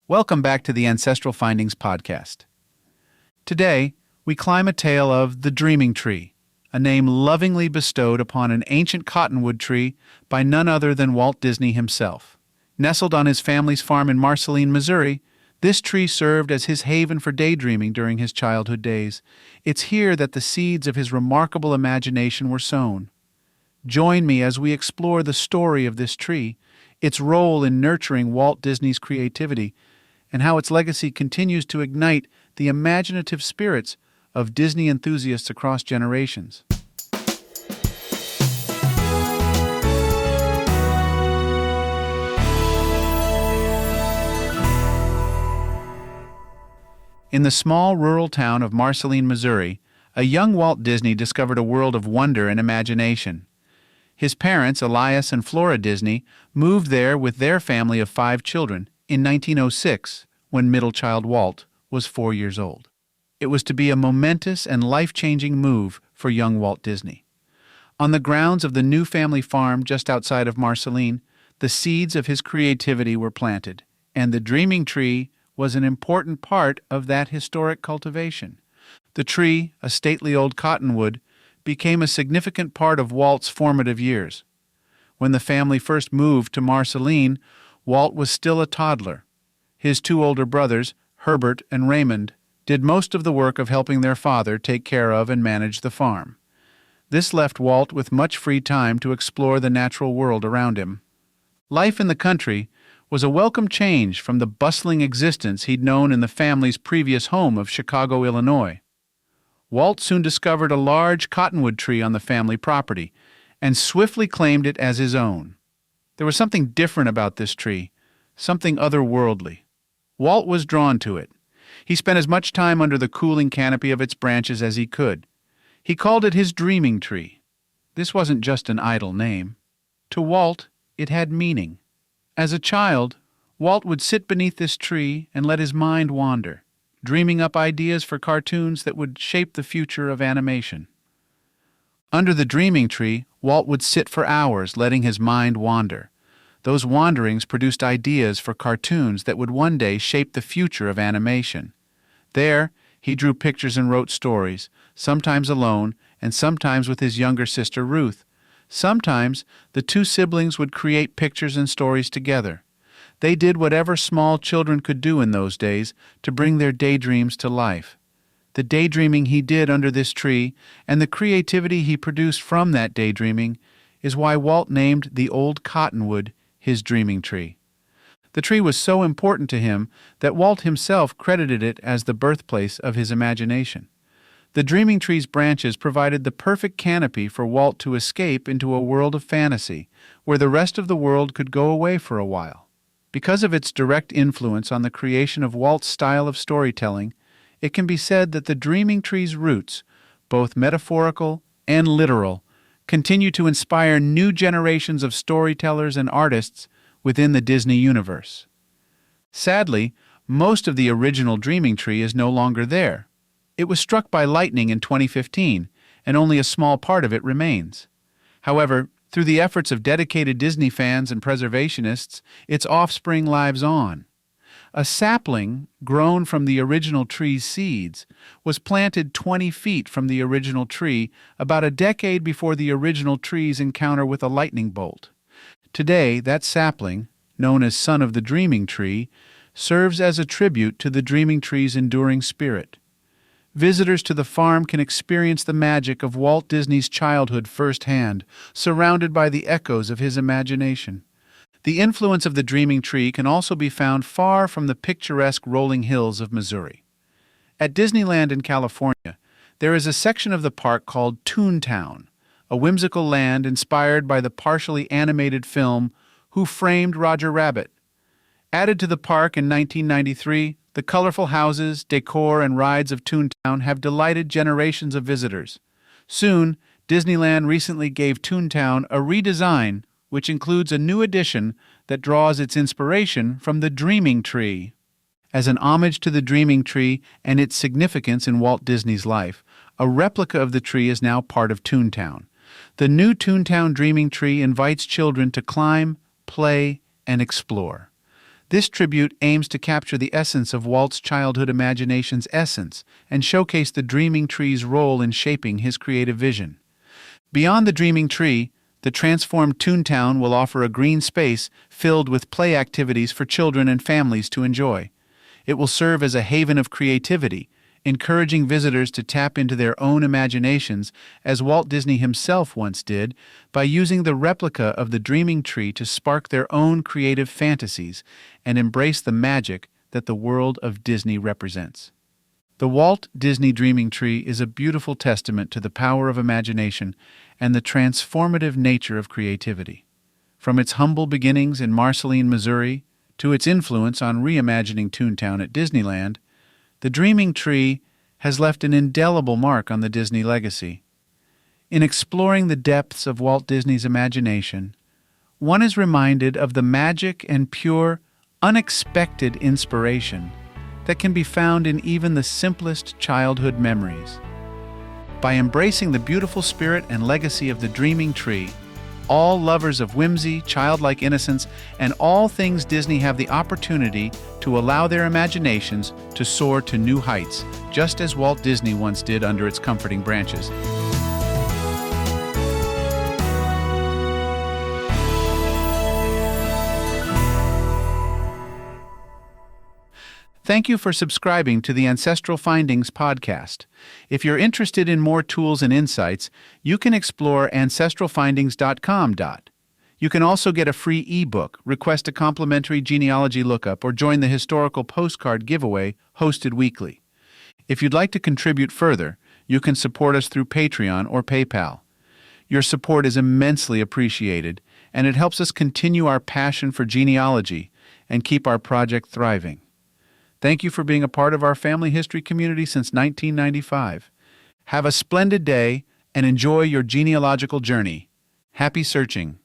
Welcome back to the Ancestral Findings podcast. Today, we climb a tale of the Dreaming Tree, a name lovingly bestowed upon an ancient cottonwood tree by none other than Walt Disney himself. Nestled on his family's farm in Marceline, Missouri, this tree served as his haven for daydreaming during his childhood days. It's here that the seeds of his remarkable imagination were sown. Join me as we explore the story of this tree, its role in nurturing Walt Disney's creativity, and how its legacy continues to ignite the imaginative spirits of Disney enthusiasts across generations. In the small rural town of Marceline, Missouri, a young Walt Disney discovered a world of wonder and imagination. His parents, Elias and Flora Disney, moved there with their family of 5 children in 1906, when middle child Walt was 4 years old. It was to be a momentous and life-changing move for young Walt Disney. On the grounds of the new family farm just outside of Marceline, the seeds of his creativity were planted, and the Dreaming Tree was an important part of that historic cultivation. The tree, a stately old cottonwood, became a significant part of Walt's formative years. When the family first moved to Marceline, Walt was still a toddler. His 2 older brothers, Herbert and Raymond, did most of the work of helping their father take care of and manage the farm. This left Walt with much free time to explore the natural world around him. Life in the country was a welcome change from the bustling existence he'd known in the family's previous home of Chicago, Illinois. Walt soon discovered a large cottonwood tree on the family property and swiftly claimed it as his own. There was something different about this tree, something otherworldly. Walt was drawn to it. He spent as much time under the cooling canopy of its branches as he could. He called it his Dreaming Tree. This wasn't just an idle name. To Walt, it had meaning. As a child, Walt would sit beneath this tree and let his mind wander, dreaming up ideas for cartoons that would shape the future of animation. Under the Dreaming Tree, Walt would sit for hours, letting his mind wander. Those wanderings produced ideas for cartoons that would one day shape the future of animation. There, he drew pictures and wrote stories, sometimes alone and sometimes with his younger sister Ruth. Sometimes, the 2 siblings would create pictures and stories together. They did whatever small children could do in those days to bring their daydreams to life. The daydreaming he did under this tree and the creativity he produced from that daydreaming is why Walt named the old cottonwood his Dreaming Tree. The tree was so important to him that Walt himself credited it as the birthplace of his imagination. The Dreaming Tree's branches provided the perfect canopy for Walt to escape into a world of fantasy, where the rest of the world could go away for a while. Because of its direct influence on the creation of Walt's style of storytelling, it can be said that the Dreaming Tree's roots, both metaphorical and literal, continue to inspire new generations of storytellers and artists within the Disney universe. Sadly, most of the original Dreaming Tree is no longer there. It was struck by lightning in 2015, and only a small part of it remains. However, through the efforts of dedicated Disney fans and preservationists, its offspring lives on. A sapling, grown from the original tree's seeds, was planted 20 feet from the original tree about a decade before the original tree's encounter with a lightning bolt. Today, that sapling, known as Son of the Dreaming Tree, serves as a tribute to the Dreaming Tree's enduring spirit. Visitors to the farm can experience the magic of Walt Disney's childhood firsthand, surrounded by the echoes of his imagination. The influence of the Dreaming Tree can also be found far from the picturesque rolling hills of Missouri. At Disneyland in California, there is a section of the park called Toontown, a whimsical land inspired by the partially animated film Who Framed Roger Rabbit. Added to the park in 1993, the colorful houses, decor, and rides of Toontown have delighted generations of visitors. Soon, Disneyland recently gave Toontown a redesign, which includes a new addition that draws its inspiration from the Dreaming Tree. As an homage to the Dreaming Tree and its significance in Walt Disney's life, a replica of the tree is now part of Toontown. The new Toontown Dreaming Tree invites children to climb, play, and explore. This tribute aims to capture the essence of Walt's childhood imagination's essence and showcase the Dreaming Tree's role in shaping his creative vision. Beyond the Dreaming Tree, the transformed Toontown will offer a green space filled with play activities for children and families to enjoy. It will serve as a haven of creativity, encouraging visitors to tap into their own imaginations as Walt Disney himself once did by using the replica of the Dreaming Tree to spark their own creative fantasies and embrace the magic that the world of Disney represents. The Walt Disney Dreaming Tree is a beautiful testament to the power of imagination and the transformative nature of creativity. From its humble beginnings in Marceline, Missouri, to its influence on reimagining Toontown at Disneyland, the Dreaming Tree has left an indelible mark on the Disney legacy. In exploring the depths of Walt Disney's imagination, one is reminded of the magic and pure, unexpected inspiration that can be found in even the simplest childhood memories. By embracing the beautiful spirit and legacy of the Dreaming Tree, all lovers of whimsy, childlike innocence, and all things Disney have the opportunity to allow their imaginations to soar to new heights, just as Walt Disney once did under its comforting branches. Thank you for subscribing to the Ancestral Findings podcast. If you're interested in more tools and insights, you can explore ancestralfindings.com. You can also get a free ebook, request a complimentary genealogy lookup, or join the historical postcard giveaway hosted weekly. If you'd like to contribute further, you can support us through Patreon or PayPal. Your support is immensely appreciated, and it helps us continue our passion for genealogy and keep our project thriving. Thank you for being a part of our family history community since 1995. Have a splendid day and enjoy your genealogical journey. Happy searching!